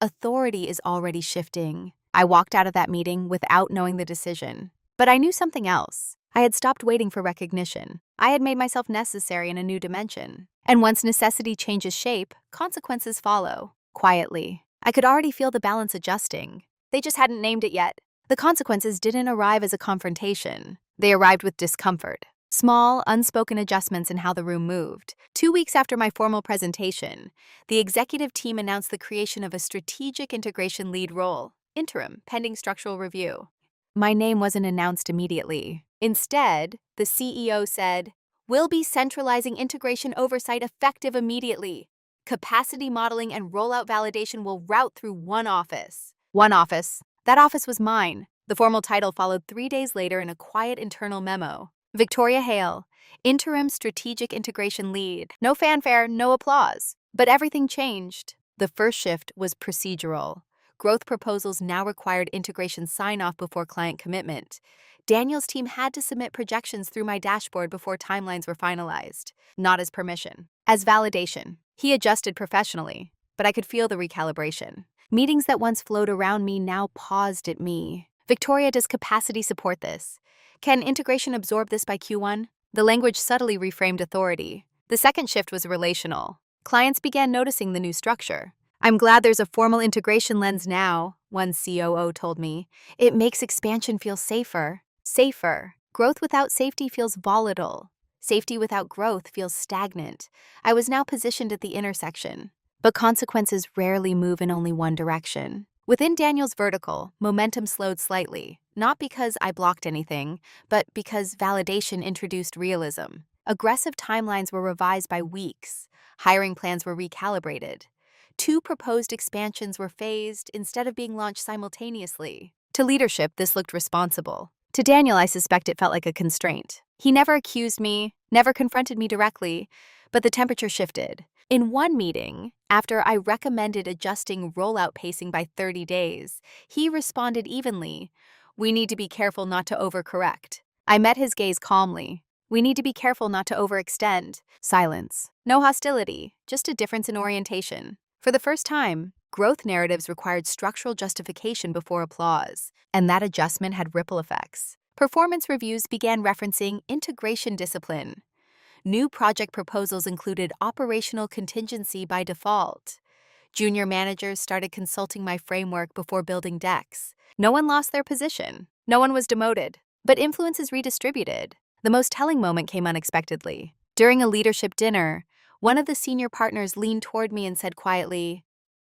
[SPEAKER 1] authority is already shifting. I walked out of that meeting without knowing the decision. But I knew something else. I had stopped waiting for recognition. I had made myself necessary in a new dimension. And once necessity changes shape, consequences follow. Quietly, I could already feel the balance adjusting. They just hadn't named it yet. The consequences didn't arrive as a confrontation. They arrived with discomfort. Small, unspoken adjustments in how the room moved. 2 weeks after my formal presentation, the executive team announced the creation of a strategic integration lead role, interim, pending structural review. My name wasn't announced immediately. Instead, the CEO said, "We'll be centralizing integration oversight effective immediately. Capacity modeling and rollout validation will route through one office." One office. That office was mine. The formal title followed 3 days later in a quiet internal memo. Victoria Hale, Interim Strategic Integration Lead. No fanfare, no applause. But everything changed. The first shift was procedural. Growth proposals now required integration sign-off before client commitment. Daniel's team had to submit projections through my dashboard before timelines were finalized, not as permission, as validation. He adjusted professionally, but I could feel the recalibration. Meetings that once flowed around me now paused at me. "Victoria, does capacity support this? Can integration absorb this by Q1? The language subtly reframed authority. The second shift was relational. Clients began noticing the new structure. "I'm glad there's a formal integration lens now," one COO told me. "It makes expansion feel safer." Safer. Growth without safety feels volatile. Safety without growth feels stagnant. I was now positioned at the intersection. But consequences rarely move in only one direction. Within Daniel's vertical, momentum slowed slightly, not because I blocked anything, but because validation introduced realism. Aggressive timelines were revised by weeks. Hiring plans were recalibrated. 2 proposed expansions were phased instead of being launched simultaneously. To leadership, this looked responsible. To Daniel, I suspect it felt like a constraint. He never accused me, never confronted me directly, but the temperature shifted. In one meeting, after I recommended adjusting rollout pacing by 30 days, he responded evenly, "We need to be careful not to overcorrect." I met his gaze calmly. "We need to be careful not to overextend." Silence. No hostility, just a difference in orientation. For the first time, growth narratives required structural justification before applause, and that adjustment had ripple effects. Performance reviews began referencing integration discipline. New project proposals included operational contingency by default. Junior managers started consulting my framework before building decks. No one lost their position. No one was demoted. But influence is redistributed. The most telling moment came unexpectedly. During a leadership dinner, one of the senior partners leaned toward me and said quietly,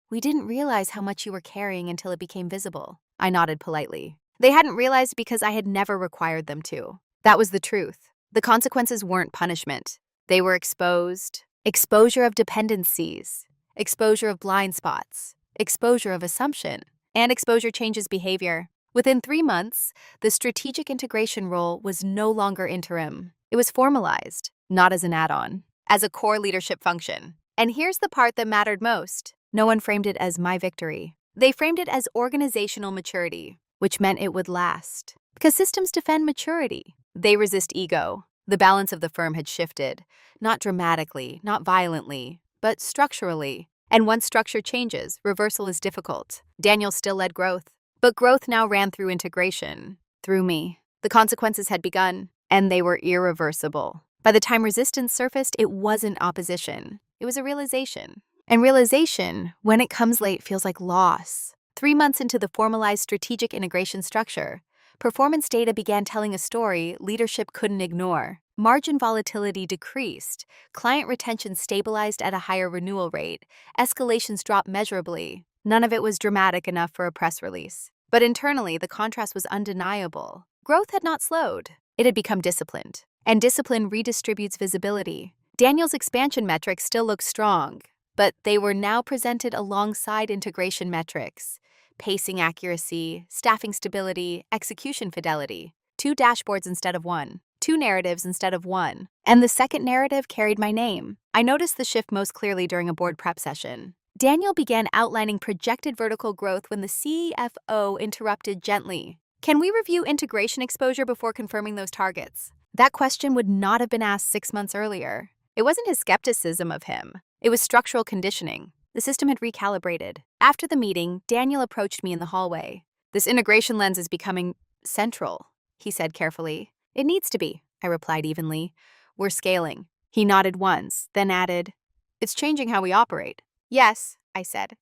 [SPEAKER 1] "We didn't realize how much you were carrying until it became visible." I nodded politely. They hadn't realized because I had never required them to. That was the truth. The consequences weren't punishment. They were exposed. Exposure of dependencies, exposure of blind spots, exposure of assumption, and exposure changes behavior. Within 3 months, the strategic integration role was no longer interim. It was formalized, not as an add-on, as a core leadership function. And here's the part that mattered most. No one framed it as my victory. They framed it as organizational maturity, which meant it would last. Because systems defend maturity. They resist ego. The balance of the firm had shifted, not dramatically, not violently, but structurally. And once structure changes, reversal is difficult. Daniel still led growth, but growth now ran through integration, through me. The consequences had begun, and they were irreversible. By the time resistance surfaced, it wasn't opposition. It was a realization. And realization, when it comes late, feels like loss. 3 months into the formalized strategic integration structure, performance data began telling a story leadership couldn't ignore. Margin volatility decreased, client retention stabilized at a higher renewal rate, escalations dropped measurably. None of it was dramatic enough for a press release. But internally, the contrast was undeniable. Growth had not slowed. It had become disciplined. And discipline redistributes visibility. Daniel's expansion metrics still looked strong, but they were now presented alongside integration metrics. Pacing accuracy, staffing stability, execution fidelity. 2 dashboards instead of 1. 2 narratives instead of 1. And the second narrative carried my name. I noticed the shift most clearly during a board prep session. Daniel began outlining projected vertical growth when the CFO interrupted gently. "Can we review integration exposure before confirming those targets?" That question would not have been asked 6 months earlier. It wasn't his skepticism of him. It was structural conditioning. The system had recalibrated. After the meeting, Daniel approached me in the hallway. "This integration lens is becoming central," he said carefully. "It needs to be," I replied evenly. "We're scaling." He nodded once, then added, "It's changing how we operate." "Yes," I said.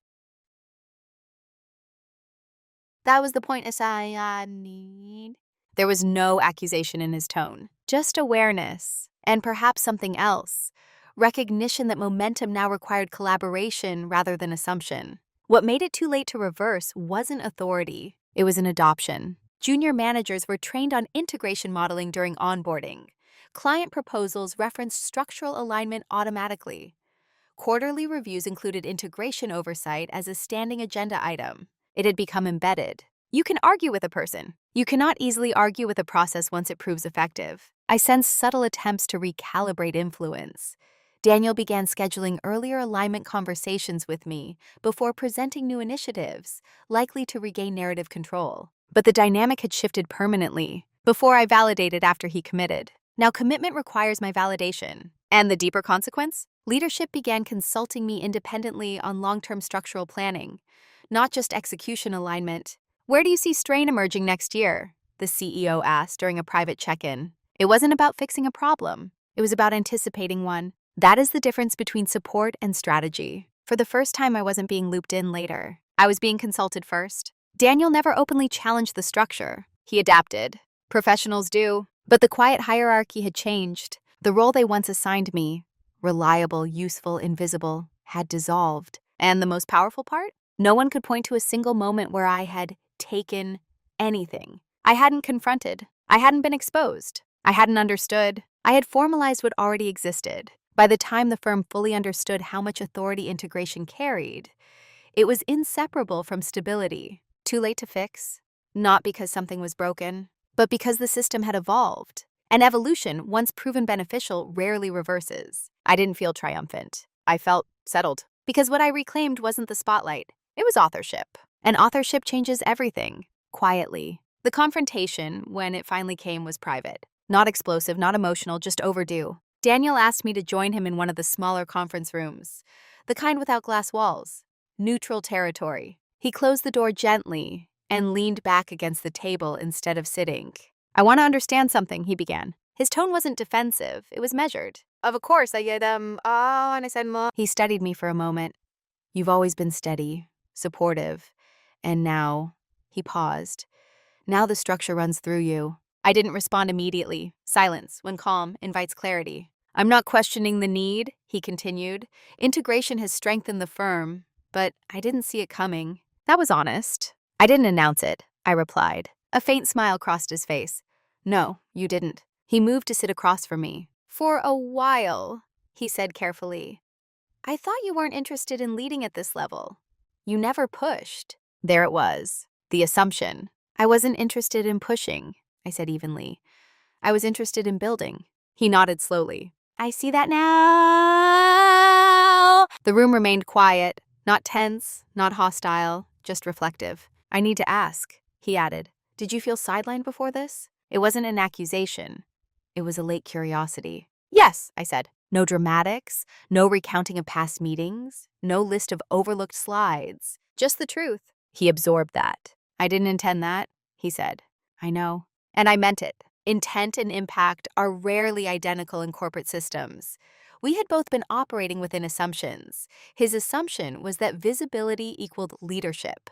[SPEAKER 1] That was the point I need. There was no accusation in his tone, just awareness, and perhaps something else. Recognition that momentum now required collaboration rather than assumption. What made it too late to reverse wasn't authority, it was an adoption. Junior managers were trained on integration modeling during onboarding. Client proposals referenced structural alignment automatically. Quarterly reviews included integration oversight as a standing agenda item. It had become embedded. You can argue with a person. You cannot easily argue with a process once it proves effective. I sensed subtle attempts to recalibrate influence. Daniel began scheduling earlier alignment conversations with me before presenting new initiatives, likely to regain narrative control. But the dynamic had shifted permanently. Before I validated after he committed. Now commitment requires my validation. And the deeper consequence? Leadership began consulting me independently on long-term structural planning, not just execution alignment. Where do you see strain emerging next year? The CEO asked during a private check-in. It wasn't about fixing a problem. It was about anticipating one. That is the difference between support and strategy. For the first time, I wasn't being looped in later. I was being consulted first. Daniel never openly challenged the structure. He adapted. Professionals do. But the quiet hierarchy had changed. The role they once assigned me, reliable, useful, invisible, had dissolved. And the most powerful part? No one could point to a single moment where I had taken anything. I hadn't confronted. I hadn't been exposed. I hadn't understood. I had formalized what already existed. By the time the firm fully understood how much authority integration carried, it was inseparable from stability. Too late to fix? Not because something was broken, but because the system had evolved. And evolution, once proven beneficial, rarely reverses. I didn't feel triumphant. I felt settled. Because what I reclaimed wasn't the spotlight. It was authorship. And authorship changes everything. Quietly. The confrontation, when it finally came, was private. Not explosive, not emotional, just overdue. Daniel asked me to join him in one of the smaller conference rooms, the kind without glass walls. Neutral territory. He closed the door gently and leaned back against the table instead of sitting. I want to understand something, he began. His tone wasn't defensive, it was measured. Of course, and I said, "Ma." He studied me for a moment. You've always been steady, supportive, and now, he paused. Now the structure runs through you. I didn't respond immediately. Silence, when calm, invites clarity. I'm not questioning the need, he continued. Integration has strengthened the firm, but I didn't see it coming. That was honest. I didn't announce it, I replied. A faint smile crossed his face. No, you didn't. He moved to sit across from me. For a while, he said carefully. I thought you weren't interested in leading at this level. You never pushed. There it was. The assumption. I wasn't interested in pushing, I said evenly. I was interested in building. He nodded slowly. I see that now. The room remained quiet, not tense, not hostile, just reflective. I need to ask, he added. Did you feel sidelined before this? It wasn't an accusation. It was a late curiosity. Yes, I said. No dramatics, no recounting of past meetings, no list of overlooked slides. Just the truth. He absorbed that. I didn't intend that, he said. I know. And I meant it. Intent and impact are rarely identical in corporate systems. We had both been operating within assumptions. His assumption was that visibility equaled leadership.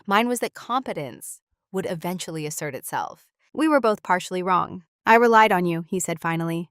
[SPEAKER 1] Mine was that competence would eventually assert itself. We were both partially wrong. I relied on you, he said finally.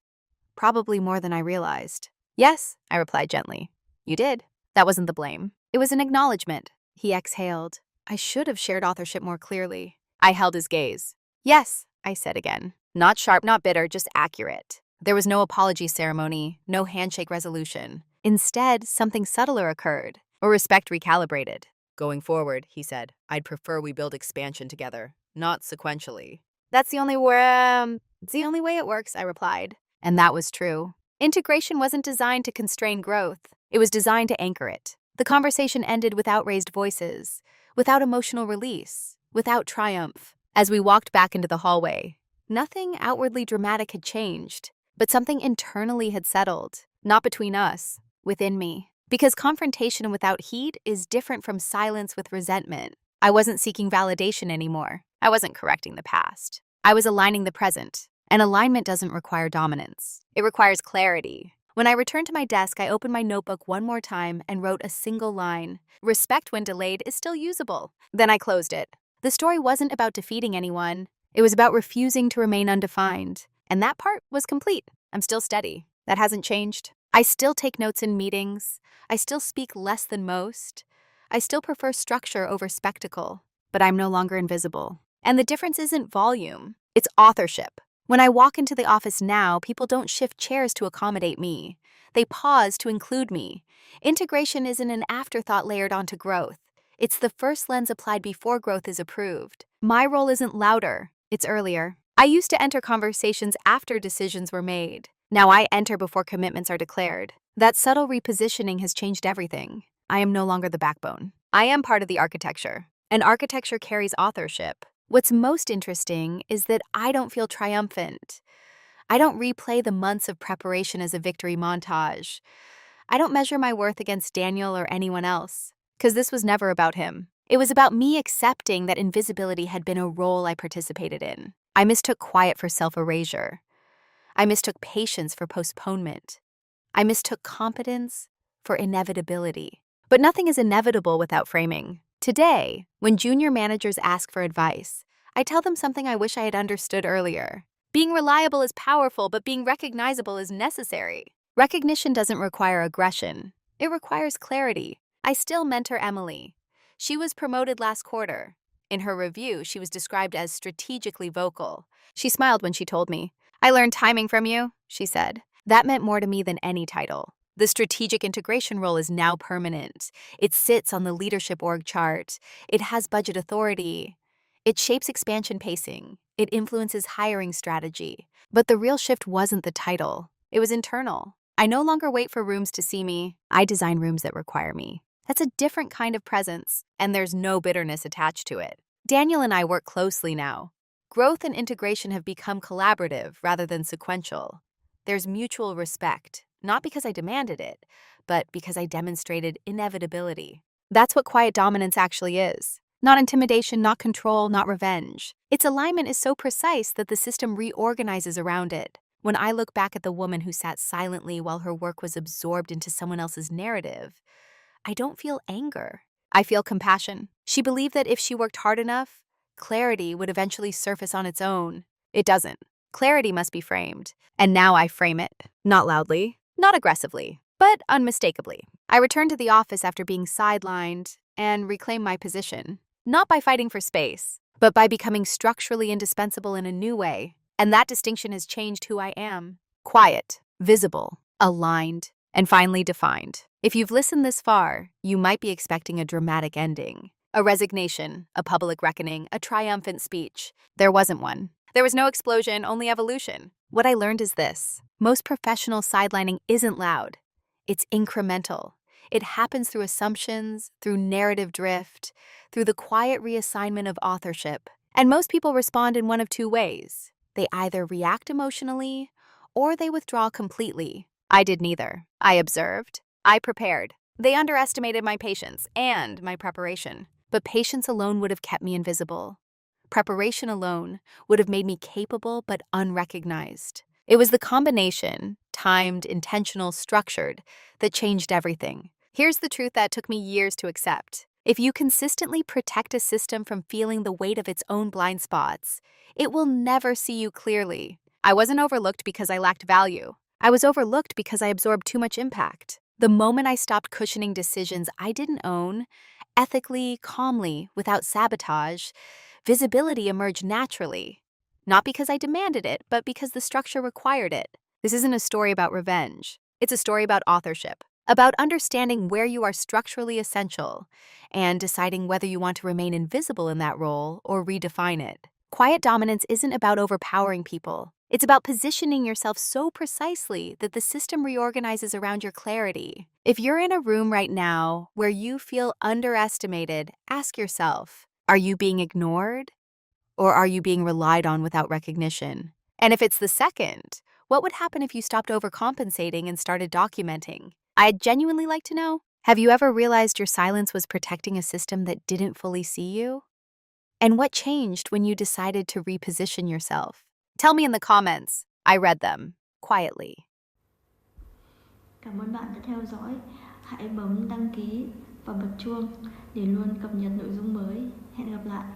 [SPEAKER 1] Probably more than I realized. Yes, I replied gently. You did. That wasn't the blame. It was an acknowledgement. He exhaled. I should have shared authorship more clearly. I held his gaze. Yes, I said again. Not sharp, not bitter, just accurate. There was no apology ceremony, no handshake resolution. Instead, something subtler occurred, or respect recalibrated. Going forward, he said, I'd prefer we build expansion together, not sequentially. It's the only way it works, I replied. And that was true. Integration wasn't designed to constrain growth. It was designed to anchor it. The conversation ended without raised voices, without emotional release, without triumph. As we walked back into the hallway, nothing outwardly dramatic had changed, but something internally had settled, not between us, within me. Because confrontation without heat is different from silence with resentment. I wasn't seeking validation anymore. I wasn't correcting the past. I was aligning the present. And alignment doesn't require dominance. It requires clarity. When I returned to my desk, I opened my notebook one more time and wrote a single line. Respect when delayed is still usable. Then I closed it. The story wasn't about defeating anyone. It was about refusing to remain undefined. And that part was complete. I'm still steady. That hasn't changed. I still take notes in meetings. I still speak less than most. I still prefer structure over spectacle. But I'm no longer invisible. And the difference isn't volume, it's authorship. When I walk into the office now, people don't shift chairs to accommodate me. They pause to include me. Integration isn't an afterthought layered onto growth. It's the first lens applied before growth is approved. My role isn't louder, it's earlier. I used to enter conversations after decisions were made. Now I enter before commitments are declared. That subtle repositioning has changed everything. I am no longer the backbone. I am part of the architecture, and architecture carries authorship. What's most interesting is that I don't feel triumphant. I don't replay the months of preparation as a victory montage. I don't measure my worth against Daniel or anyone else, because this was never about him. It was about me accepting that invisibility had been a role I participated in. I mistook quiet for self-erasure. I mistook patience for postponement. I mistook competence for inevitability. But nothing is inevitable without framing. Today, when junior managers ask for advice, I tell them something I wish I had understood earlier. Being reliable is powerful, but being recognizable is necessary. Recognition doesn't require aggression. It requires clarity. I still mentor Emily. She was promoted last quarter. In her review, she was described as strategically vocal. She smiled when she told me. "I learned timing from you," she said. That meant more to me than any title. The strategic integration role is now permanent. It sits on the leadership org chart. It has budget authority. It shapes expansion pacing. It influences hiring strategy. But the real shift wasn't the title. It was internal. I no longer wait for rooms to see me. I design rooms that require me. That's a different kind of presence, and there's no bitterness attached to it. Daniel and I work closely now. Growth and integration have become collaborative rather than sequential. There's mutual respect. Not because I demanded it, but because I demonstrated inevitability. That's what quiet dominance actually is. Not intimidation, not control, not revenge. Its alignment is so precise that the system reorganizes around it. When I look back at the woman who sat silently while her work was absorbed into someone else's narrative, I don't feel anger. I feel compassion. She believed that if she worked hard enough, clarity would eventually surface on its own. It doesn't. Clarity must be framed. And now I frame it. Not loudly. Not aggressively, but unmistakably. I returned to the office after being sidelined and reclaimed my position, not by fighting for space, but by becoming structurally indispensable in a new way. And that distinction has changed who I am. Quiet, visible, aligned, and finally defined. If you've listened this far, you might be expecting a dramatic ending. A resignation, a public reckoning, a triumphant speech. There wasn't one. There was no explosion, only evolution. What I learned is this. Most professional sidelining isn't loud. It's incremental. It happens through assumptions, through narrative drift, through the quiet reassignment of authorship. And most people respond in one of two ways. They either react emotionally or they withdraw completely. I did neither. I observed. I prepared. They underestimated my patience and my preparation. But patience alone would have kept me invisible. Preparation alone would have made me capable but unrecognized. It was the combination, timed, intentional, structured, that changed everything. Here's the truth that took me years to accept. If you consistently protect a system from feeling the weight of its own blind spots, it will never see you clearly. I wasn't overlooked because I lacked value. I was overlooked because I absorbed too much impact. The moment I stopped cushioning decisions I didn't own, ethically, calmly, without sabotage, visibility emerged naturally. Not because I demanded it, but because the structure required it. This isn't a story about revenge. It's a story about authorship, about understanding where you are structurally essential and deciding whether you want to remain invisible in that role or redefine it. Quiet dominance isn't about overpowering people. It's about positioning yourself so precisely that the system reorganizes around your clarity. If you're in a room right now where you feel underestimated, ask yourself, are you being ignored? Or are you being relied on without recognition? And if it's the second, what would happen if you stopped overcompensating and started documenting? I'd genuinely like to know. Have you ever realized your silence was protecting a system that didn't fully see you? And what changed when you decided to reposition yourself? Tell me in the comments. I read them quietly.
[SPEAKER 2] Cảm ơn bạn đã theo dõi. Hãy bấm đăng ký và bật chuông để luôn cập nhật nội dung mới. Hẹn gặp lại.